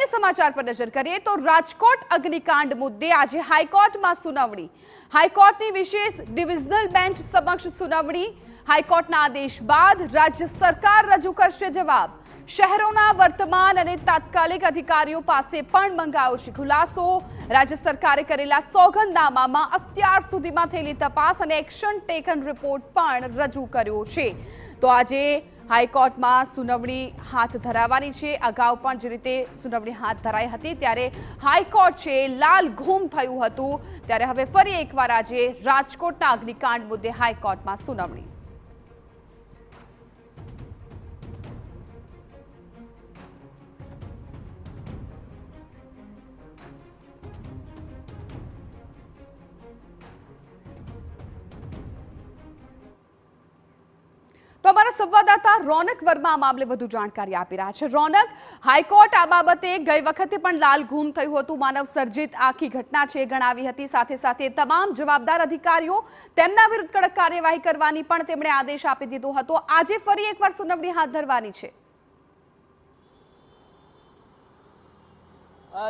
समाचार पर नजर करिए तो राजकोट अग्निकांड मुद्दे आज हाईकोर्ट में सुनावणी। हाईकोर्ट की विशेष डिविजनल बेंच समक्ष सुनावणी। हाईकोर्ट आदेश बाद राज्य सरकार रजू करशे जवाब। शहरों वर्तमान और तात्कालिक अधिकारीओ पासे पण मंगाव्यो छे खुलासो। राज्य सरकारे करेला सोगंदनामामां अत्यार सुधीमां थयेली तपास अने एक्शन टेकन रिपोर्ट पण रजू कर्यो छे। तो आजे हाईकोर्ट में सुनावणी हाथ धरावानी छे। अगाऊ पण जे रीते सुनावणी हाथ धराई हती त्यारे हाईकोर्ट छे लाल घूम थयुं हतुं त्यारे हवे फरी एकवार आजे राजकोटना अग्निकांड मुद्दे हाईकोर्ट में सुनावणी। तो हमारा संवाददाता रौनक वर्मा आ मामले વધુ જાણકારી આપી રહ્યા છે। રૌનક, હાઈકોર્ટ આ બાબતે ગઈ વખતે પણ લાલ ઘૂમ થયું હતું, માનવ સર્જિત આખી ઘટના છે ગણાવી હતી। સાથે સાથે તમામ જવાબદાર અધિકારીઓ તેમના વિરુદ્ધ કડક કાર્યવાહી કરવાની પણ તેમણે આદેશ આપી દીધો હતો। આજે ફરી એકવાર સુનાવણી હાથ ધરવાની છે।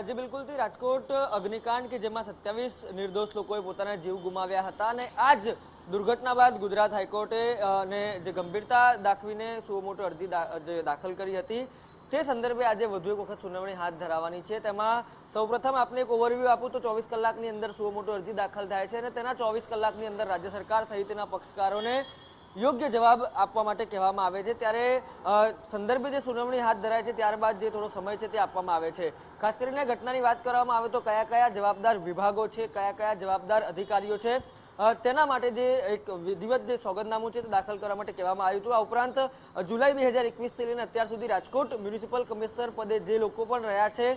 जी बिल्कुल थी राजकोट अग्निकांड के जेमा 27 निर्दोष लोगोए पोताना जीव गुमाव्या हता अने आज दुर्घटना बाद गुजरात हाईकोर्टे ने जे गंभीरता दाखवीने सुओ मोटो अरजी दाखल करी हती ते संदर्भे आज वधु एक वखत सुनावणी हाथ धरावानी छे। तेमां सौप्रथम आपने एक ओवरव्यू आपूं तो 24 कलाकनी अंदर सुओ मोटो अरजी दाखल थाय छे अने तेना 24 कलाकनी अंदर राज्य सरकार सहितना पक्षकारोने योग्य जवाब आपवा माटे कहेवामां आवे छे। त्यारे संदर्भे जे सुनावणी हाथ धराय छे त्यारबाद जे थोड़ो समय छे ते आपवामां आवे छे। खास करीने घटनानी वात करवामां आवे तो कया कया जवाबदार विभागो छे, कया कया जवाबदार अधिकारीओ छे तेना माटे जे एक विधिवत जे सोगंदनामું છે તે દાખલ કરવા માટે કહેવામાં આવ્યું હતું। આ ઉપરાંત જુલાઈ 2021 થી લઈને અત્યાર સુધી રાજકોટ મ્યુનિસિપલ કમિશનર પદે જે લોકો પણ રહ્યા છે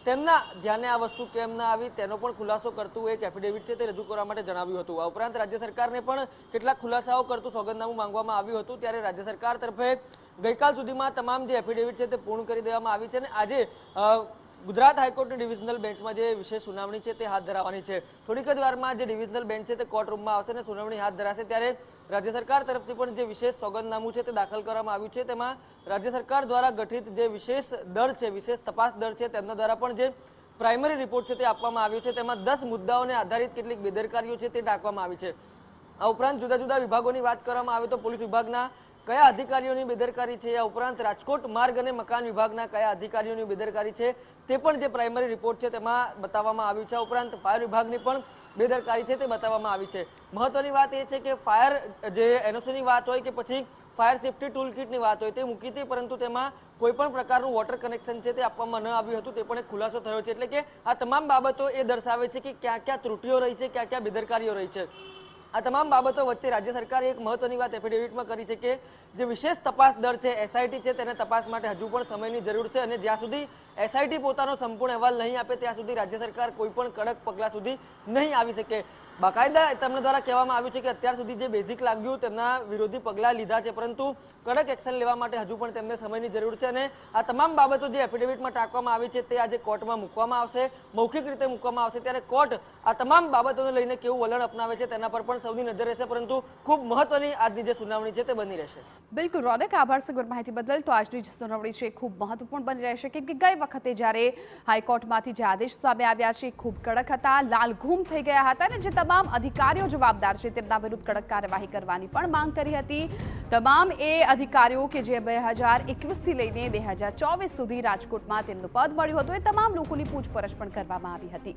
તેમના ધ્યાને આ વસ્તુ કેમ ના આવી તેનો પણ ખુલાસો કરતું એક એફિડેવિટ છે તે રજૂ કરવા માટે જણાવ્યું હતું। આ ઉપરાંત રાજ્ય સરકારને પણ કેટલાક ખુલાસાઓ કરતું સોગંદનામું માંગવામાં આવ્યું હતું ત્યારે રાજ્ય સરકાર તરફે ગઈકાલ સુધીમાં તમામ જે એફિડેવિટ છે તે પૂર્ણ કરી દેવામાં આવી છે અને આજે गुजरात हाईकोर्ट डिविजनल बेंच में जो विशेष सुनावणी है हाथ धरावानी है। थोड़ीक ज वार में डिविजनल बेंच है कोर्ट रूम में आवशे ने सुनावणी हाथ धराशे त्यारे राज्य सरकार तरफथी पण जे विशेष सोगंदनामું છે તે दाखल કરવામાં આવ્યું છે। તેમાં राज्य सरकार द्वारा गठित जे विशेष दળ છે, विशेष तपास दળ છે તેમના द्वारा पण जे प्राइमरी रिपोर्ट है आपवामां આવ્યો છે તેમાં 10 मुद्दाओने आधारित કેટલીક બેદરકારીઓ છે તે ટાંકવામાં આવી છે। આ ઉપરાંત जुदा जुदा विभागोनी વાત કરવામાં આવે તો પોલીસ વિભાગના कया अधिकारीओनी बेदरकारी है, आ उपरांत राजकोट मार्ग और मकान विभागना कया अधिकारीओनी बेदरकारी है ते पण जे प्राइमरी रिपोर्ट है तेमां बताववामां आव्युं छे। उपरांत फायर विभागनी पण बेदरकारी है ते बताववामां आवी छे। महत्वनी वात ए छे के फायर जे एनओसीनी वात होय के पछी फायर सेफ्टी टूल किटनी वात होय ते मूकी हती परंतु तेमां कोईपण प्रकारनुं वोटर कनेक्शन है ते आपवामां न आव्युं हतुं ते पण एक खुलासो थयो छे। एटले के आ तमाम बाबतो ए दर्शावे छे के क्या क्या त्रुटिओ रही है, क्या क्या बेदरकारीओ रही है। आ तमाम बाबतों वच्चे राज्य सरकारे एक महत्वनी बात एफिडेविट में करी है कि जे विशेष तपास दળ છે एसआईटी છે તેને तपास માટે હજુ પણ સમયની જરૂર છે અને જ્યાં સુધી एसआईटी પોતાનો સંપૂર્ણ અહેવાલ નહીં આપે ત્યાં સુધી રાજ્ય સરકાર કોઈ પણ કડક પગલાં સુધી નહીં આવી શકે। બાકાયદા તેમના દ્વારા કહેવામાં આવ્યું છે કે અત્યાર સુધી જે બેઝિક લાગ્યું તેમના વિરોધી પગલાં લીધા છે પરંતુ કડક એક્શન લેવા માટે હજુ પણ તેમને સમયની જરૂર છે અને આ તમામ બાબતો જે એફિડેવિટમાં ટાંકવામાં આવી છે તે આજે કોર્ટમાં મૂકવામાં આવશે, મૌખિક રીતે મૂકવામાં આવશે ત્યારે કોર્ટ આ તમામ બાબતોને લઈને કેવું વલણ અપનાવે છે તેના પર પણ સૌની નજર રહેશે પરંતુ ખૂબ મહત્વની આજની જે સુનાવણી છે તે બની રહેશે। બિલકુલ રૌનક, આભાર સગવડ માહિતી બદલ। તો આજની જે સુનાવણી છે ખૂબ મહત્વપૂર્ણ બની રહેશે કેમ કે ગઈ વખતે જ્યારે હાઈકોર્ટમાંથી જે આદેશ સામે આવ્યા છે ખૂબ કડક હતા, લાલ ઘૂમ થઈ ગયા હતા અને જે તમામ અધિકારીઓ જવાબદાર છે તેમના વિરુદ્ધ કડક કાર્યવાહી કરવાની પણ માંગ કરી હતી। તમામ એ અધિકારીઓ કે જે 2021 થી લઈને 2024 સુધી રાજકોટમાં તેમનું પદ મળ્યું હતું એ તમામ લોકોની પૂછપરછ પણ કરવામાં આવી હતી।